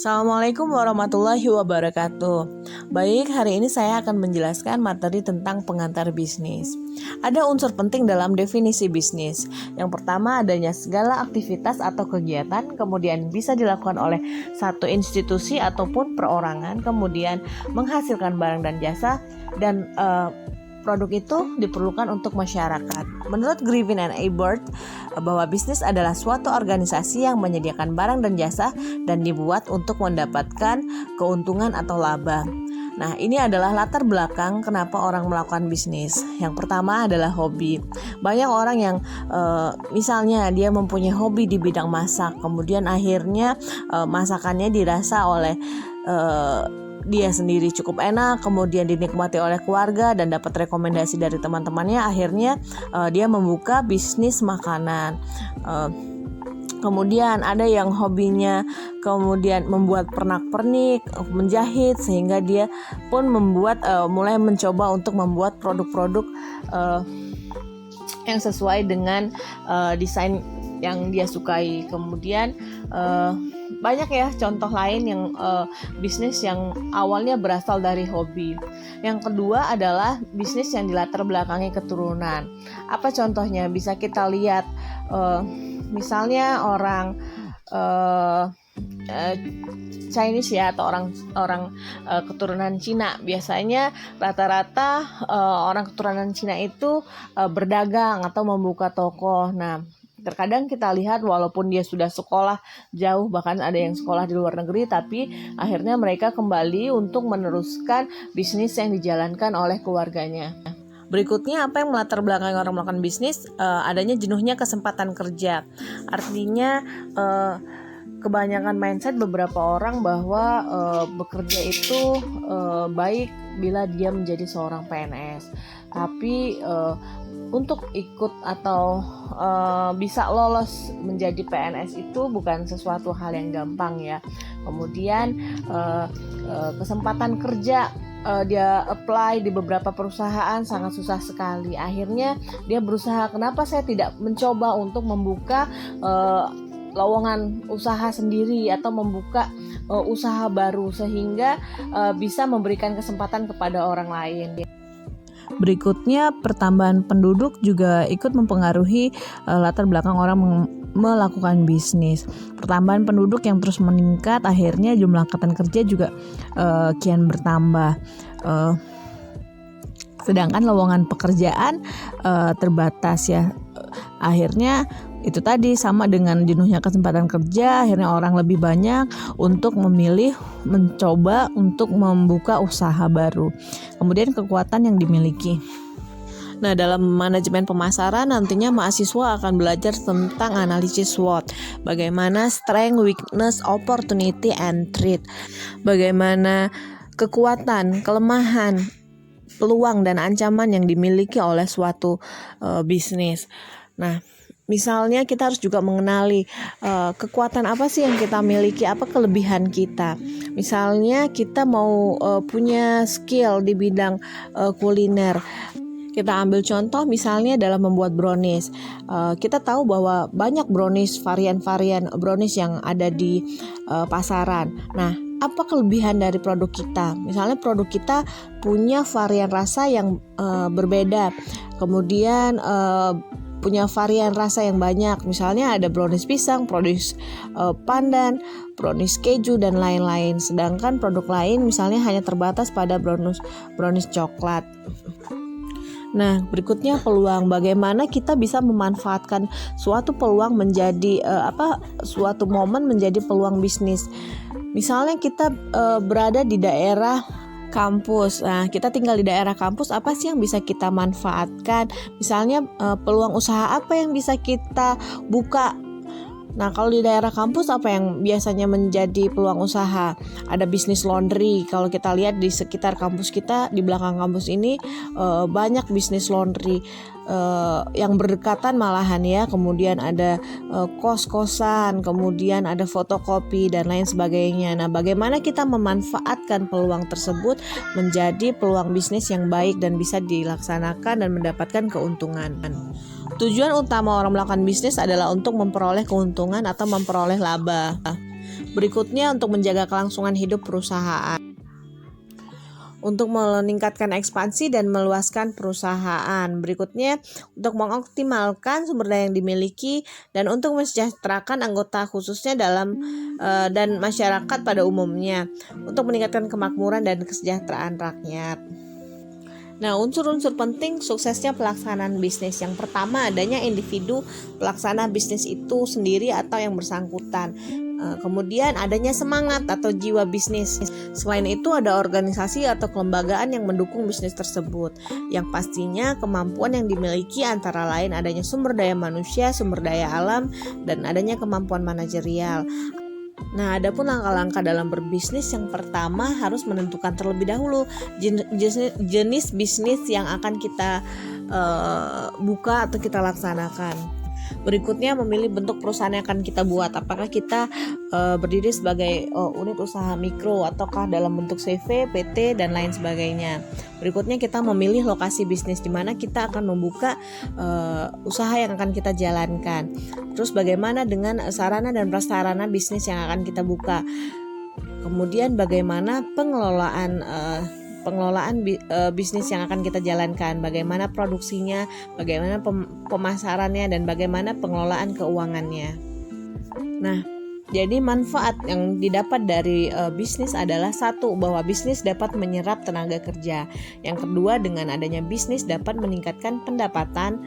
Assalamualaikum warahmatullahi wabarakatuh. Baik, hari ini saya akan menjelaskan materi tentang pengantar bisnis. Ada unsur penting dalam definisi bisnis. Yang pertama, adanya segala aktivitas atau kegiatan, kemudian bisa dilakukan oleh satu institusi ataupun perorangan, kemudian menghasilkan barang dan jasa, dan produk itu diperlukan untuk masyarakat. Menurut Griffin and Ebert, bahwa bisnis adalah suatu organisasi yang menyediakan barang dan jasa dan dibuat untuk mendapatkan keuntungan atau laba. Nah, ini adalah latar belakang kenapa orang melakukan bisnis. Yang pertama adalah hobi. Banyak orang yang misalnya dia mempunyai hobi di bidang masak, kemudian akhirnya masakannya dirasa oleh dia sendiri cukup enak, kemudian dinikmati oleh keluarga dan dapat rekomendasi dari teman-temannya. Akhirnya dia membuka bisnis makanan. Kemudian ada yang hobinya kemudian membuat pernak-pernik, menjahit, sehingga dia pun mulai mencoba untuk membuat produk-produk yang sesuai dengan desain yang dia sukai. Kemudian banyak ya contoh lain yang bisnis yang awalnya berasal dari hobi. Yang kedua adalah bisnis yang dilatar belakangi keturunan. Apa contohnya? Bisa kita lihat misalnya orang Chinese ya, atau orang keturunan Cina. Biasanya rata-rata orang keturunan Cina itu berdagang atau membuka toko. Nah, terkadang kita lihat walaupun dia sudah sekolah jauh, bahkan ada yang sekolah di luar negeri, tapi akhirnya mereka kembali untuk meneruskan bisnis yang dijalankan oleh keluarganya. Berikutnya, apa yang melatar belakangi orang melakukan bisnis? Adanya jenuhnya kesempatan kerja. Artinya kebanyakan mindset beberapa orang bahwa bekerja itu baik bila dia menjadi seorang PNS. Tapi untuk ikut atau bisa lolos menjadi PNS itu bukan sesuatu hal yang gampang ya. Kemudian kesempatan kerja dia apply di beberapa perusahaan sangat susah sekali. Akhirnya dia berusaha, kenapa saya tidak mencoba untuk membuka lowongan usaha sendiri atau membuka usaha baru sehingga bisa memberikan kesempatan kepada orang lain. Berikutnya, pertambahan penduduk juga ikut mempengaruhi latar belakang orang melakukan bisnis. Pertambahan penduduk yang terus meningkat, akhirnya jumlah angkatan kerja juga kian bertambah. Sedangkan lowongan pekerjaan terbatas ya. Akhirnya itu tadi, sama dengan jenuhnya kesempatan kerja, akhirnya orang lebih banyak untuk mencoba untuk membuka usaha baru. Kemudian kekuatan yang dimiliki. Nah, dalam manajemen pemasaran nantinya mahasiswa akan belajar tentang analisis SWOT. Bagaimana strength, weakness, opportunity, and threat. Bagaimana kekuatan, kelemahan, peluang, dan ancaman yang dimiliki oleh suatu bisnis. Nah, misalnya kita harus juga mengenali kekuatan apa sih yang kita miliki, apa kelebihan kita. Misalnya kita mau punya skill di bidang kuliner. Kita ambil contoh misalnya dalam membuat brownies. Kita tahu bahwa banyak brownies, varian-varian brownies yang ada di pasaran. Nah, apa kelebihan dari produk kita? Misalnya produk kita punya varian rasa yang berbeda. Kemudian punya varian rasa yang banyak. Misalnya ada brownies pisang, brownies pandan, brownies keju, dan lain-lain. Sedangkan produk lain misalnya hanya terbatas pada brownies coklat. Nah, berikutnya peluang. Bagaimana kita bisa memanfaatkan suatu peluang menjadi suatu momen menjadi peluang bisnis. Misalnya kita berada di daerah kampus. Nah, kita tinggal di daerah kampus, apa sih yang bisa kita manfaatkan? Misalnya peluang usaha apa yang bisa kita buka? Nah, kalau di daerah kampus apa yang biasanya menjadi peluang usaha? Ada bisnis laundry. Kalau kita lihat di sekitar kampus kita, di belakang kampus ini banyak bisnis laundry yang berdekatan malahan ya. Kemudian ada kos-kosan, kemudian ada fotokopi dan lain sebagainya. Nah, bagaimana kita memanfaatkan peluang tersebut menjadi peluang bisnis yang baik dan bisa dilaksanakan dan mendapatkan keuntungan. Tujuan utama orang melakukan bisnis adalah untuk memperoleh keuntungan atau memperoleh laba. Berikutnya, untuk menjaga kelangsungan hidup perusahaan. Untuk meningkatkan ekspansi dan meluaskan perusahaan. Berikutnya, untuk mengoptimalkan sumber daya yang dimiliki dan untuk mensejahterakan anggota khususnya dan masyarakat pada umumnya, untuk meningkatkan kemakmuran dan kesejahteraan rakyat. Nah, unsur-unsur penting suksesnya pelaksanaan bisnis. Yang pertama, adanya individu pelaksana bisnis itu sendiri atau yang bersangkutan. Kemudian adanya semangat atau jiwa bisnis. Selain itu ada organisasi atau kelembagaan yang mendukung bisnis tersebut. Yang pastinya kemampuan yang dimiliki antara lain adanya sumber daya manusia, sumber daya alam, dan adanya kemampuan manajerial. Nah, adapun langkah-langkah dalam berbisnis, yang pertama harus menentukan terlebih dahulu jenis bisnis yang akan kita buka atau kita laksanakan. Berikutnya, memilih bentuk perusahaan yang akan kita buat. Apakah kita berdiri sebagai unit usaha mikro ataukah dalam bentuk CV, PT, dan lain sebagainya. Berikutnya, kita memilih lokasi bisnis di mana kita akan membuka usaha yang akan kita jalankan. Terus bagaimana dengan sarana dan prasarana bisnis yang akan kita buka. Kemudian bagaimana pengelolaan bisnis yang akan kita jalankan, bagaimana produksinya, bagaimana pemasarannya, dan bagaimana pengelolaan keuangannya. Nah, jadi manfaat yang didapat dari bisnis adalah satu, bahwa bisnis dapat menyerap tenaga kerja. Yang kedua, dengan adanya bisnis dapat meningkatkan pendapatan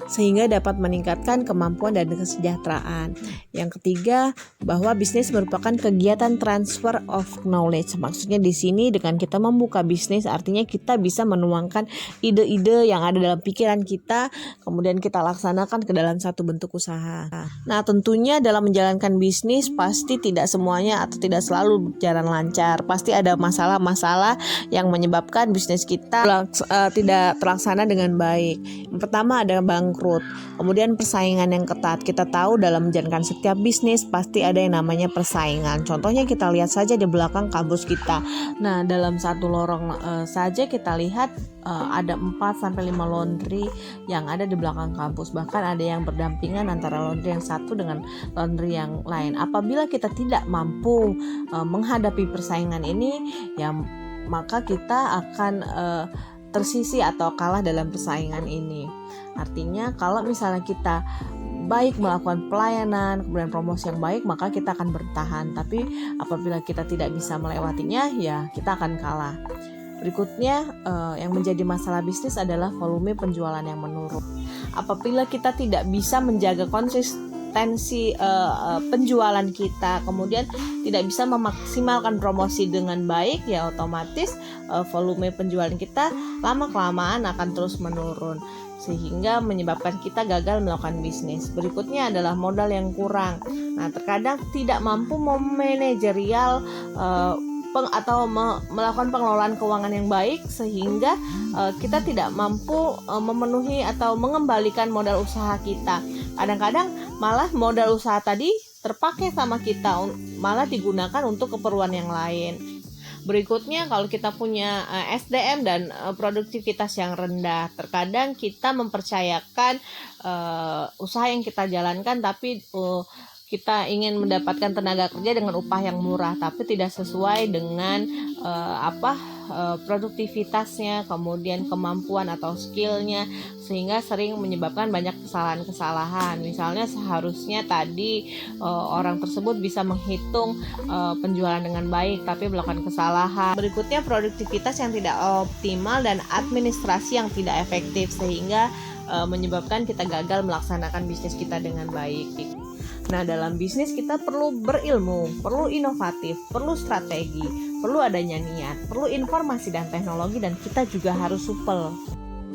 sehingga dapat meningkatkan kemampuan dan kesejahteraan. Yang ketiga, bahwa bisnis merupakan kegiatan transfer of knowledge. Maksudnya di sini dengan kita membuka bisnis artinya kita bisa menuangkan ide-ide yang ada dalam pikiran kita, kemudian kita laksanakan ke dalam satu bentuk usaha. Nah, tentunya dalam menjalankan bisnis pasti tidak semuanya atau tidak selalu berjalan lancar. Pasti ada masalah-masalah yang menyebabkan bisnis kita tidak terlaksana dengan baik. Yang pertama ada bangkrut, kemudian persaingan yang ketat. Kita tahu dalam menjalankan setiap bisnis pasti ada yang namanya persaingan. Contohnya kita lihat saja di belakang kampus kita. Nah, dalam satu lorong saja kita lihat ada 4-5 laundry yang ada di belakang kampus. Bahkan ada yang berdampingan antara laundry yang satu dengan laundry yang lain. Apabila kita tidak mampu menghadapi persaingan ini, ya maka kita akan tersisih atau kalah dalam persaingan ini. Artinya kalau misalnya kita baik melakukan pelayanan, kemudian promosi yang baik, maka kita akan bertahan. Tapi apabila kita tidak bisa melewatinya, ya kita akan kalah. Berikutnya yang menjadi masalah bisnis adalah volume penjualan yang menurun. Apabila kita tidak bisa menjaga konsistensi penjualan kita, kemudian tidak bisa memaksimalkan promosi dengan baik, ya otomatis volume penjualan kita lama-kelamaan akan terus menurun, sehingga menyebabkan kita gagal melakukan bisnis. Berikutnya adalah modal yang kurang. Nah, terkadang tidak mampu memanajerial atau melakukan pengelolaan keuangan yang baik, sehingga kita tidak mampu memenuhi atau mengembalikan modal usaha kita. Kadang-kadang malah modal usaha tadi terpakai sama kita, malah digunakan untuk keperluan yang lain. Berikutnya, kalau kita punya SDM dan produktivitas yang rendah, terkadang kita mempercayakan usaha yang kita jalankan, tapi kita ingin mendapatkan tenaga kerja dengan upah yang murah, tapi tidak sesuai dengan produktivitasnya, kemudian kemampuan atau skillnya, sehingga sering menyebabkan banyak kesalahan-kesalahan. Misalnya seharusnya tadi orang tersebut bisa menghitung penjualan dengan baik, tapi melakukan kesalahan. Berikutnya, produktivitas yang tidak optimal dan administrasi yang tidak efektif, sehingga menyebabkan kita gagal melaksanakan bisnis kita dengan baik. Nah, dalam bisnis kita perlu berilmu, perlu inovatif, perlu strategi, perlu adanya niat, perlu informasi dan teknologi, dan kita juga harus supel.